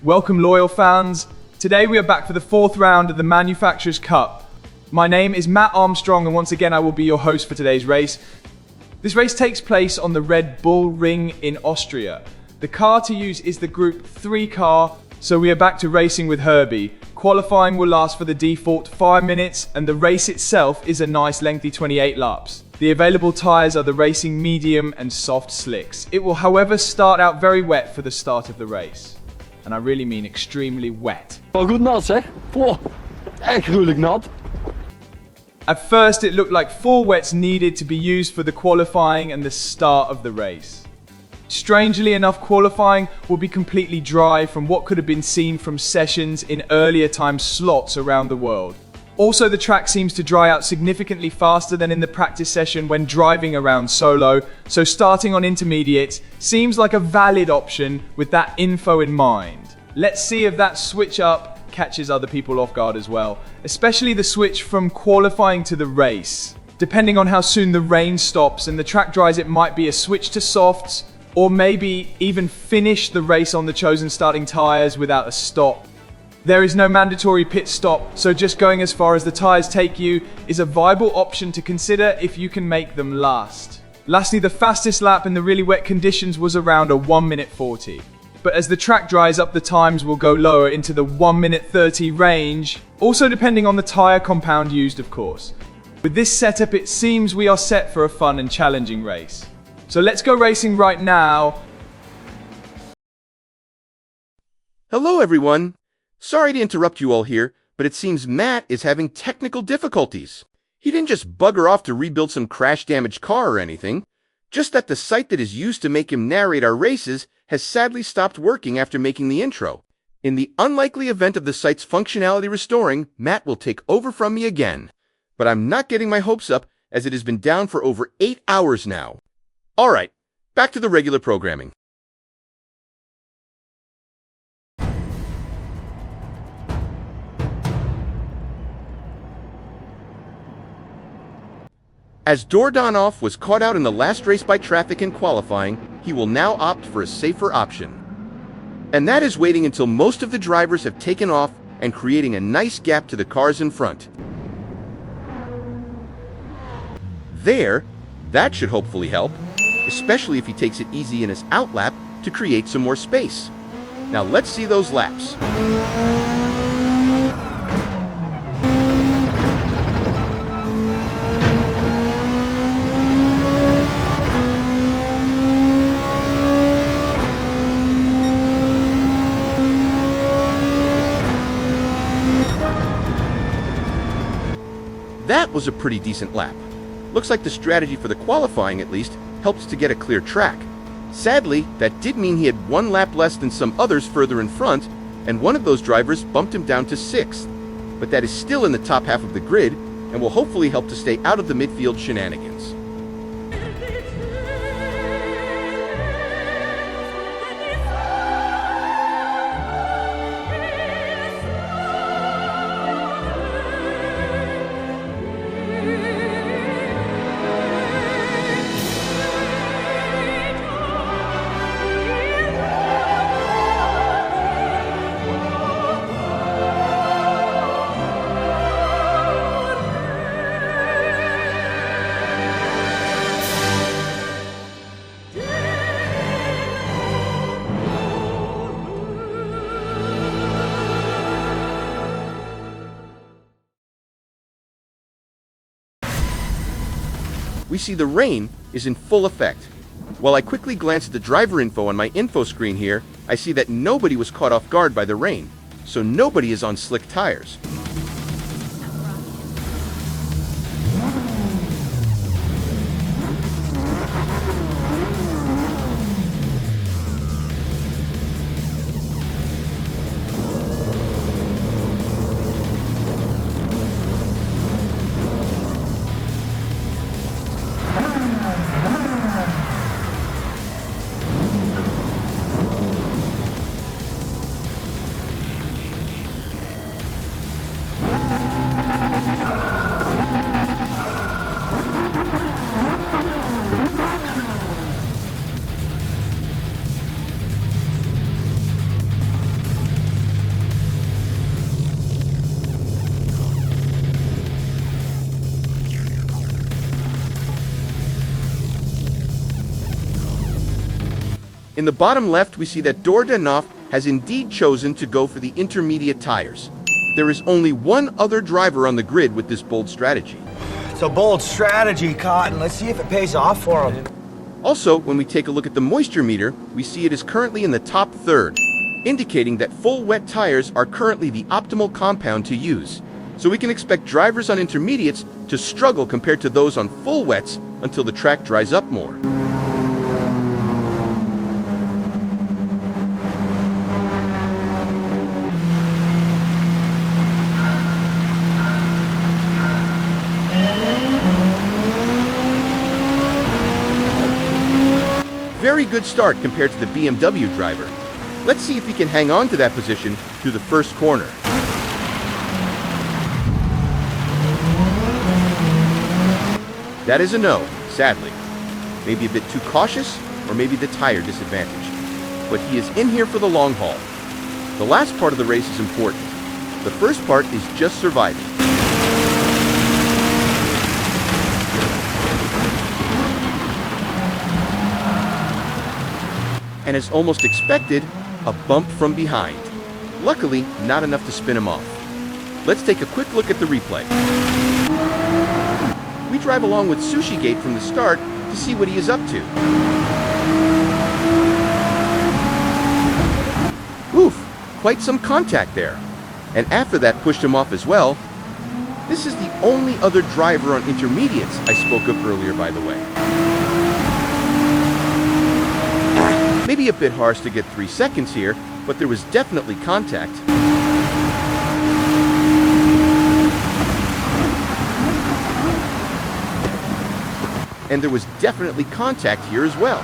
Welcome, loyal fans. Today we are back for the fourth round of the Manufacturers' Cup. My name is Matt Armstrong, and once again I will be your host for today's race. This race takes place on the Red Bull Ring in Austria. The car to use is the Group 3 car, so we are back to racing with Herbie. Qualifying will last for the default 5 minutes, and the race itself is a nice lengthy 28 laps. The available tyres are the racing medium and soft slicks. It will, however, start out very wet for the start of the race. And I really mean extremely wet. Wel goed nat, hè? Poh, echt gruwelijk nat. At first, it looked like 4 wets needed to be used for the qualifying and the start of the race. Strangely enough, qualifying will be completely dry from what could have been seen from sessions in earlier time slots around the world. Also, the track seems to dry out significantly faster than in the practice session when driving around solo, so starting on intermediates seems like a valid option with that info in mind. Let's see if that switch up catches other people off guard as well, especially the switch from qualifying to the race. Depending on how soon the rain stops and the track dries, it might be a switch to softs, or maybe even finish the race on the chosen starting tyres without a stop. There is no mandatory pit stop, so just going as far as the tyres take you is a viable option to consider if you can make them last. Lastly, the fastest lap in the really wet conditions was around a 1 minute 40. But as the track dries up, the times will go lower into the 1 minute 30 range, also depending on the tyre compound used, of course. With this setup, it seems we are set for a fun and challenging race. So let's go racing right now. Hello everyone! Sorry to interrupt you all here, but it seems Matt is having technical difficulties. He didn't just bugger off to rebuild some crash-damaged car or anything, just that the site that is used to make him narrate our races has sadly stopped working after making the intro. In the unlikely event of the site's functionality restoring, Matt will take over from me again. But I'm not getting my hopes up, as it has been down for over 8 hours now. Alright, back to the regular programming. As Dordonoff was caught out in the last race by traffic in qualifying, he will now opt for a safer option. And that is waiting until most of the drivers have taken off and creating a nice gap to the cars in front. There, that should hopefully help, especially if he takes it easy in his outlap to create some more space. Now let's see those laps. That was a pretty decent lap. Looks like the strategy for the qualifying, at least, helped to get a clear track. Sadly, that did mean he had 1 lap less than some others further in front, and one of those drivers bumped him down to 6th. But that is still in the top half of the grid, and will hopefully help to stay out of the midfield shenanigans. We see the rain is in full effect. While I quickly glance at the driver info on my info screen here, I see that nobody was caught off guard by the rain, so nobody is on slick tires. In the bottom left, we see that Dordanov has indeed chosen to go for the intermediate tires. There is only one other driver on the grid with this bold strategy. It's a bold strategy, Cotton. Let's see if it pays off for him. Also, when we take a look at the moisture meter, we see it is currently in the top third, indicating that full wet tires are currently the optimal compound to use. So we can expect drivers on intermediates to struggle compared to those on full wets until the track dries up more. Very good start compared to the BMW driver. Let's see if he can hang on to that position through the first corner. That is a no, sadly. Maybe a bit too cautious, or maybe the tire disadvantage. But he is in here for the long haul. The last part of the race is important. The first part is just surviving. And as almost expected, a bump from behind. Luckily, not enough to spin him off. Let's take a quick look at the replay. We drive along with Sushi Gate from the start to see what he is up to. Oof, quite some contact there. And after that pushed him off as well. This is the only other driver on intermediates I spoke of earlier, by the way. Maybe a bit harsh to get 3 seconds here, but there was definitely contact. And there was definitely contact here as well.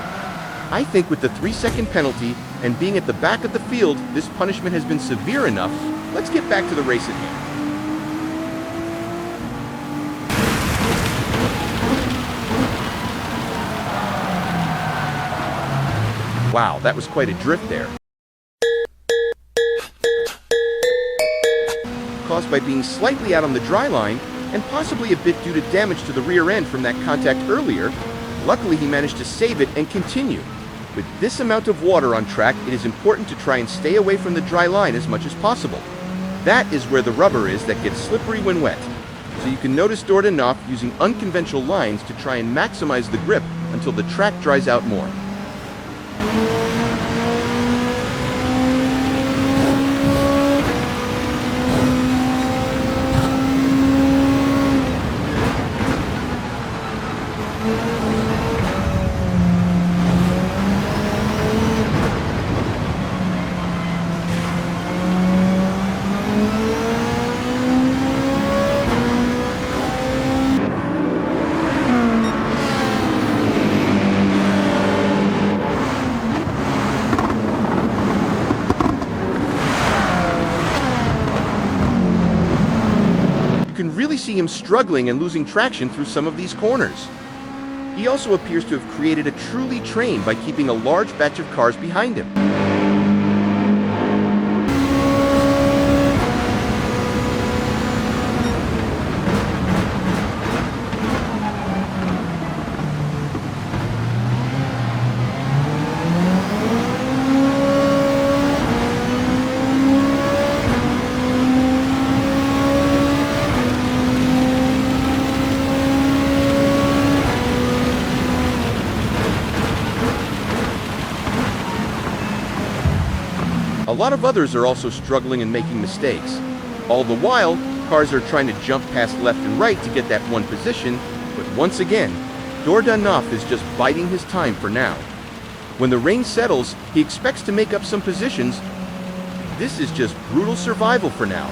I think with the 3-second penalty and being at the back of the field, this punishment has been severe enough. Let's get back to the race at hand. Wow, that was quite a drift there. Caused by being slightly out on the dry line, and possibly a bit due to damage to the rear end from that contact earlier. Luckily, he managed to save it and continue. With this amount of water on track, it is important to try and stay away from the dry line as much as possible. That is where the rubber is that gets slippery when wet. So you can notice Dordanov using unconventional lines to try and maximize the grip until the track dries out more. You can really see him struggling and losing traction through some of these corners. He also appears to have created a truly train by keeping a large batch of cars behind him. A lot of others are also struggling and making mistakes. All the while, cars are trying to jump past left and right to get that one position, but once again, Dordanov is just biding his time for now. When the rain settles, he expects to make up some positions. This is just brutal survival for now.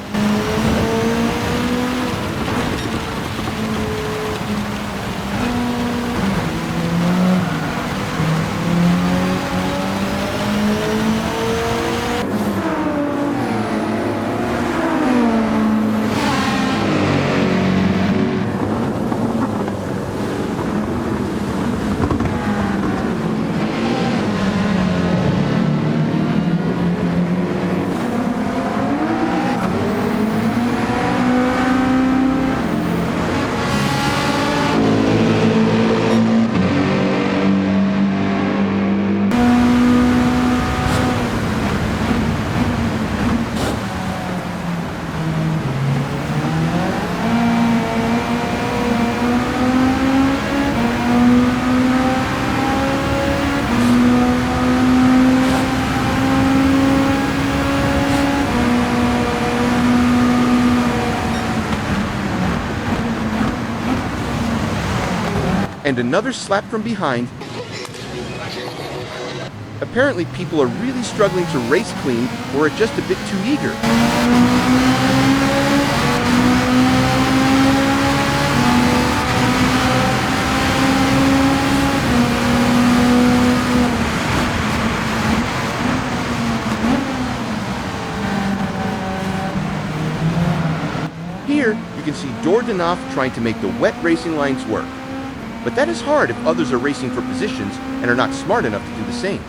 and another slap from behind. Apparently people are really struggling to race clean or are just a bit too eager. Here, you can see Dordanov trying to make the wet racing lines work. But that is hard if others are racing for positions and are not smart enough to do the same.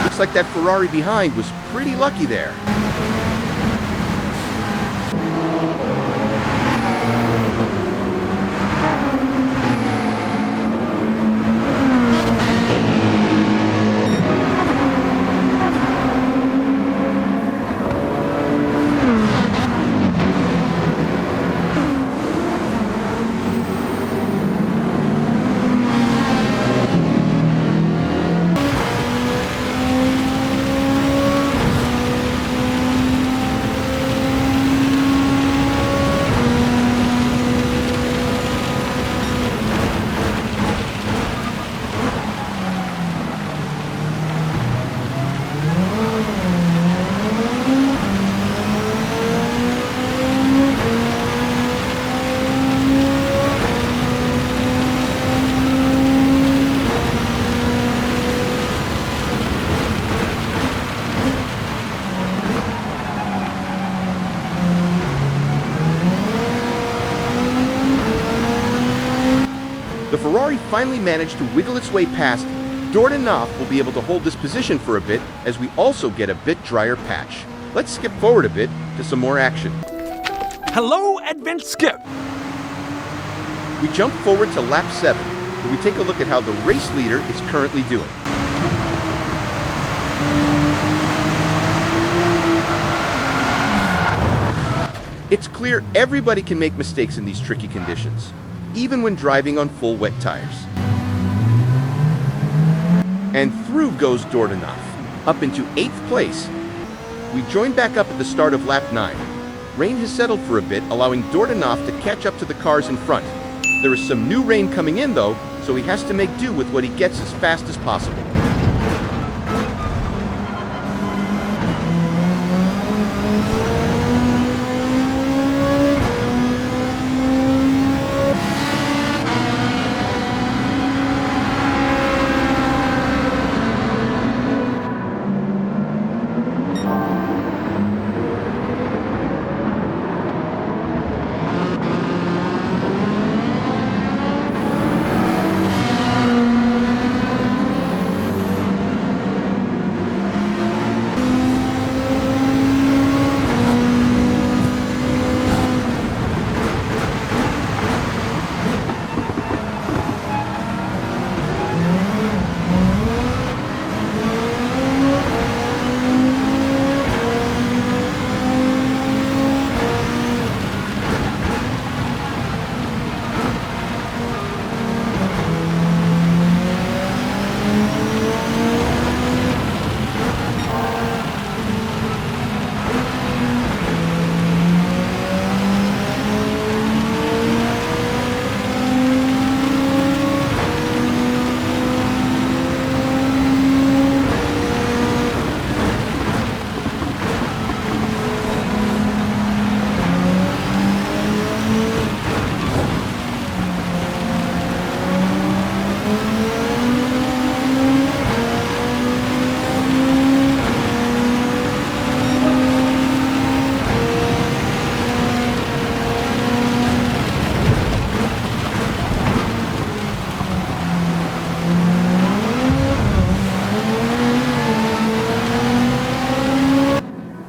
Looks like that Ferrari behind was pretty lucky there. The Ferrari finally managed to wiggle its way past. Dordanov will be able to hold this position for a bit as we also get a bit drier patch. Let's skip forward a bit to some more action. Hello, Advent Skip. We jump forward to lap 7, where we take a look at how the race leader is currently doing. It's clear everybody can make mistakes in these tricky conditions, even when driving on full wet tires. And through goes Dordanov, up into 8th place. We join back up at the start of lap 9. Rain has settled for a bit, allowing Dordanov to catch up to the cars in front. There is some new rain coming in though, so he has to make do with what he gets as fast as possible.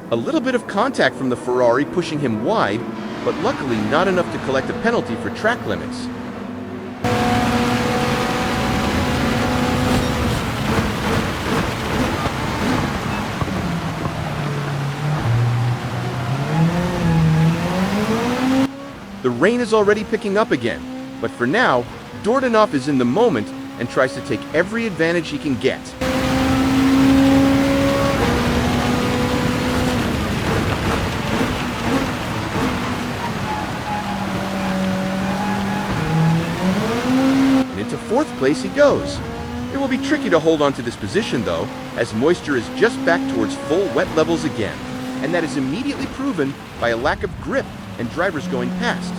A little bit of contact from the Ferrari pushing him wide, but luckily not enough to collect a penalty for track limits. The rain is already picking up again, but for now, Dordanov is in the moment and tries to take every advantage he can get. And into fourth place he goes. It will be tricky to hold on to this position though, as moisture is just back towards full wet levels again, and that is immediately proven by a lack of grip and drivers going past.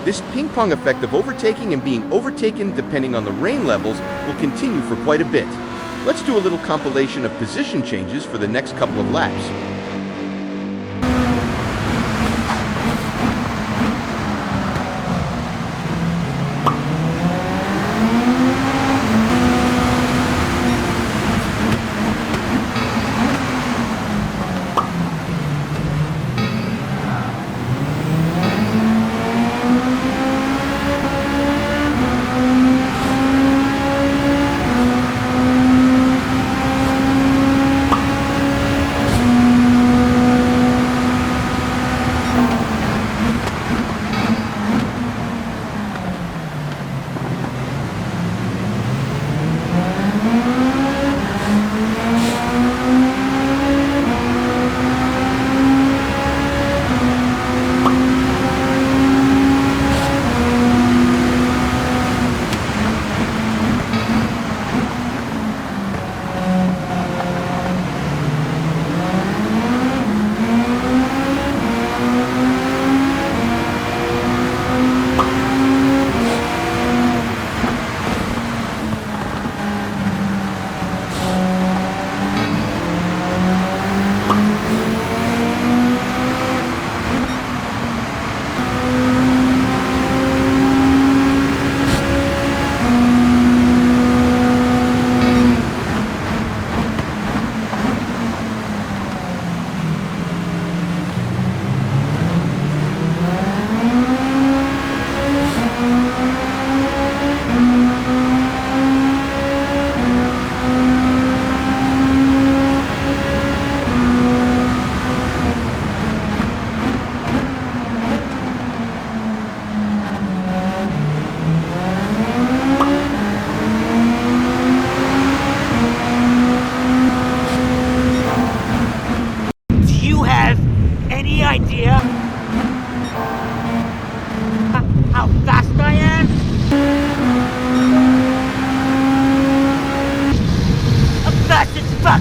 This ping-pong effect of overtaking and being overtaken depending on the rain levels will continue for quite a bit. Let's do a little compilation of position changes for the next couple of laps. idea how fast I am? I'm fast as fuck,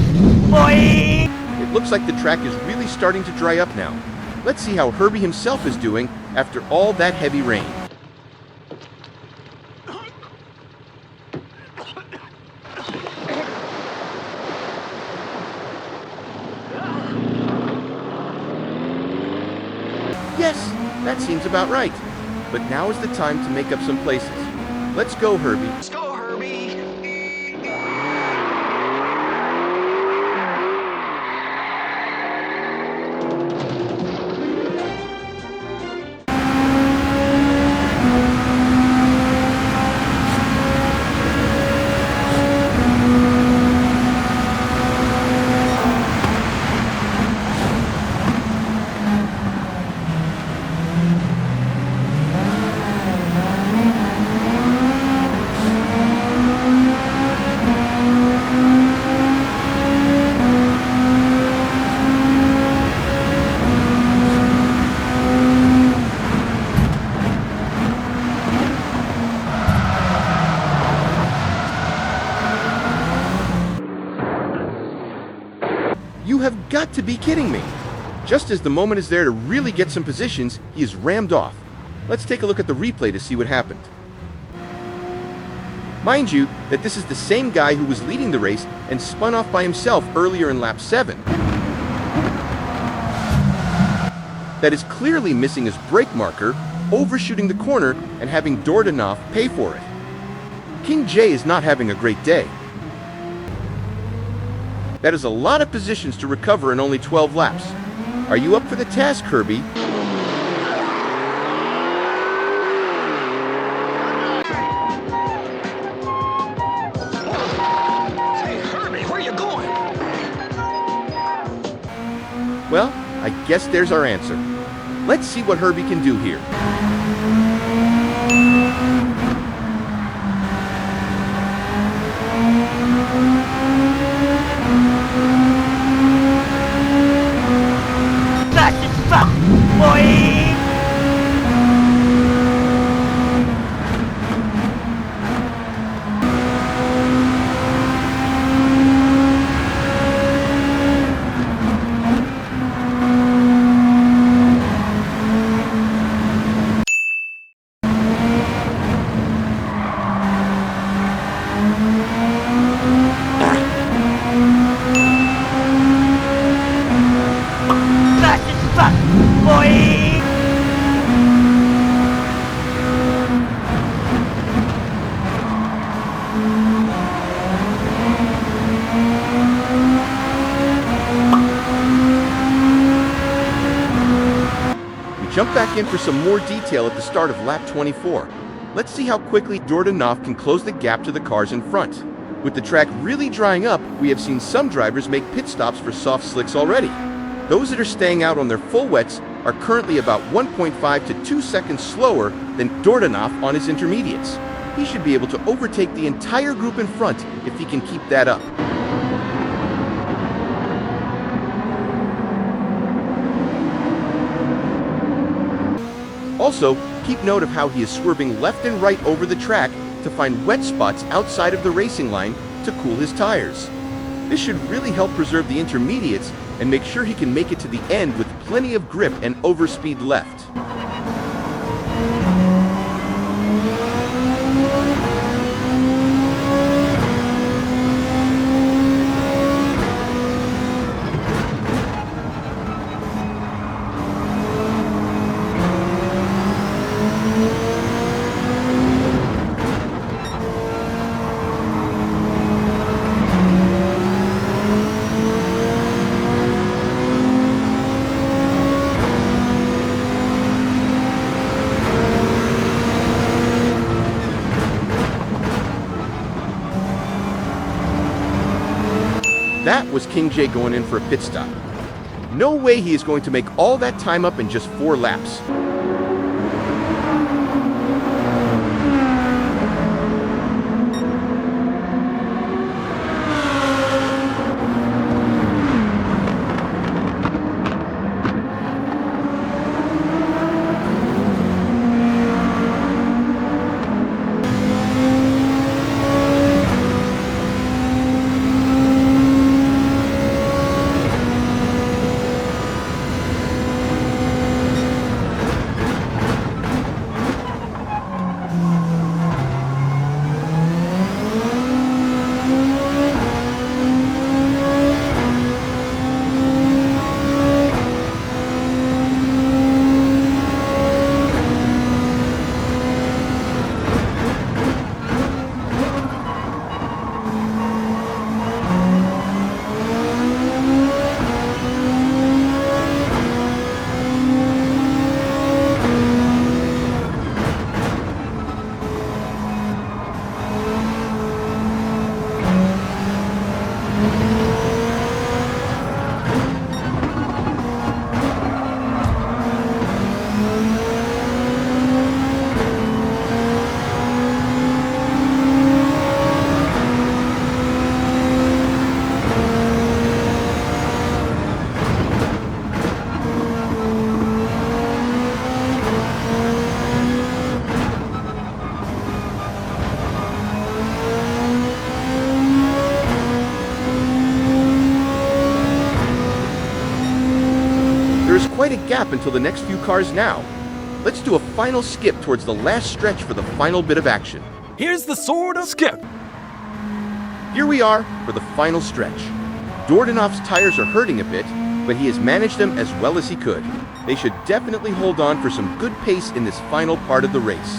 boy! It looks like the track is really starting to dry up now. Let's see how Herbie himself is doing after all that heavy rain. Yes, that seems about right. But now is the time to make up some places. Let's go, Herbie. Let's go, Herbie. You have got to be kidding me. Just as the moment is there to really get some positions, he is rammed off. Let's take a look at the replay to see what happened. Mind you that this is the same guy who was leading the race and spun off by himself earlier in lap 7. That is clearly missing his brake marker, overshooting the corner, and having Dordanov pay for it. King J is not having a great day. That is a lot of positions to recover in only 12 laps. Are you up for the task, Herbie? Hey, Herbie, where you going? Well, I guess there's our answer. Let's see what Herbie can do here. Fast as fuck, boy! Fast as fuck, boy! We jump back in for some more detail at the start of lap 24. Let's see how quickly Dordanov can close the gap to the cars in front. With the track really drying up, we have seen some drivers make pit stops for soft slicks already. Those that are staying out on their full wets are currently about 1.5 to 2 seconds slower than Dordanov on his intermediates. He should be able to overtake the entire group in front if he can keep that up. Also, keep note of how he is swerving left and right over the track to find wet spots outside of the racing line to cool his tires. This should really help preserve the intermediates and make sure he can make it to the end with plenty of grip and overspeed left. That was King J going in for a pit stop. No way he is going to make all that time up in just 4 laps. quite a gap until the next few cars now. Let's do a final skip towards the last stretch for the final bit of action. Here's the sword of skip. Here we are for the final stretch. Dordonov's tires are hurting a bit, but he has managed them as well as he could. They should definitely hold on for some good pace in this final part of the race.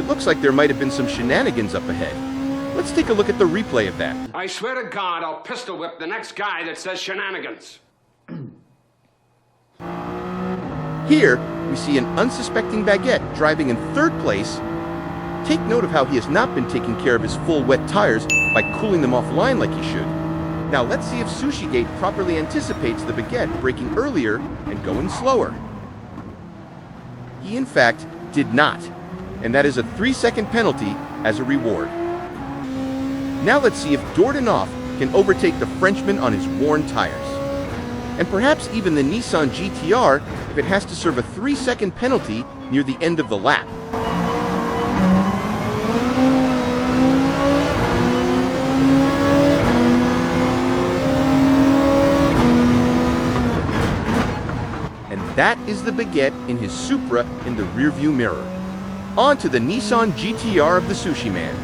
Looks like there might have been some shenanigans up ahead. Let's take a look at the replay of that. I swear to God, I'll pistol whip the next guy that says shenanigans. Here, we see an unsuspecting baguette driving in third place. Take note of how he has not been taking care of his full wet tires by cooling them offline like he should. Now let's see if Sushigate properly anticipates the baguette braking earlier and going slower. He in fact did not, and that is a 3-second penalty as a reward. Now let's see if Dordonov can overtake the Frenchman on his worn tires. And perhaps even the Nissan GTR if it has to serve a 3-second penalty near the end of the lap. And that is the baguette in his Supra in the rearview mirror. On to the Nissan GTR of the Sushi Man.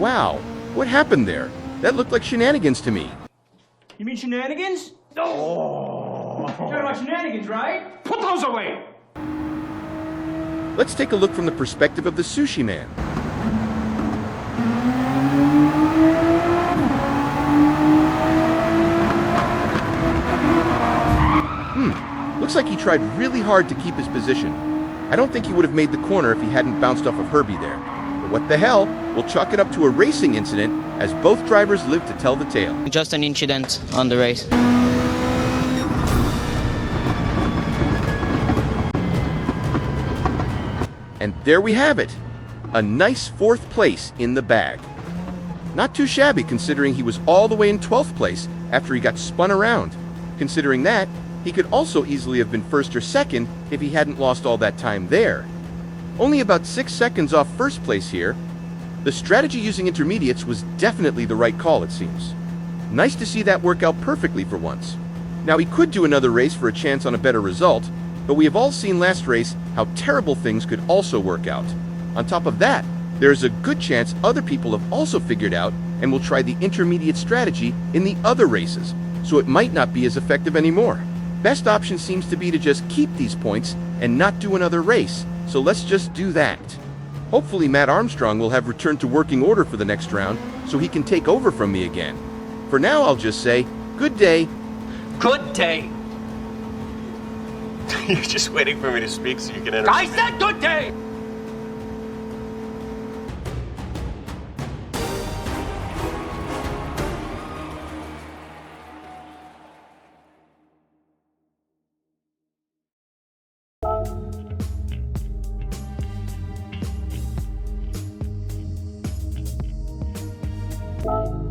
Wow, what happened there? That looked like shenanigans to me. You mean shenanigans? Oh! You're talking about shenanigans, right? Put those away! Let's take a look from the perspective of the Sushi Man. Looks like he tried really hard to keep his position. I don't think he would have made the corner if he hadn't bounced off of Herbie there. But what the hell? We'll chalk it up to a racing incident as both drivers live to tell the tale. Just an incident on the race. And there we have it. A nice 4th place in the bag. Not too shabby considering he was all the way in 12th place after he got spun around. Considering that, he could also easily have been 1st or 2nd if he hadn't lost all that time there. Only about 6 seconds off 1st place here. The strategy using intermediates was definitely the right call, it seems. Nice to see that work out perfectly for once. Now he could do another race for a chance on a better result, but we have all seen last race how terrible things could also work out. On top of that, there is a good chance other people have also figured out and will try the intermediate strategy in the other races, so it might not be as effective anymore. Best option seems to be to just keep these points and not do another race, so let's just do that. Hopefully Matt Armstrong will have returned to working order for the next round so he can take over from me again. For now, I'll just say, good day. Good day. You're just waiting for me to speak so you can enter. I said good day! You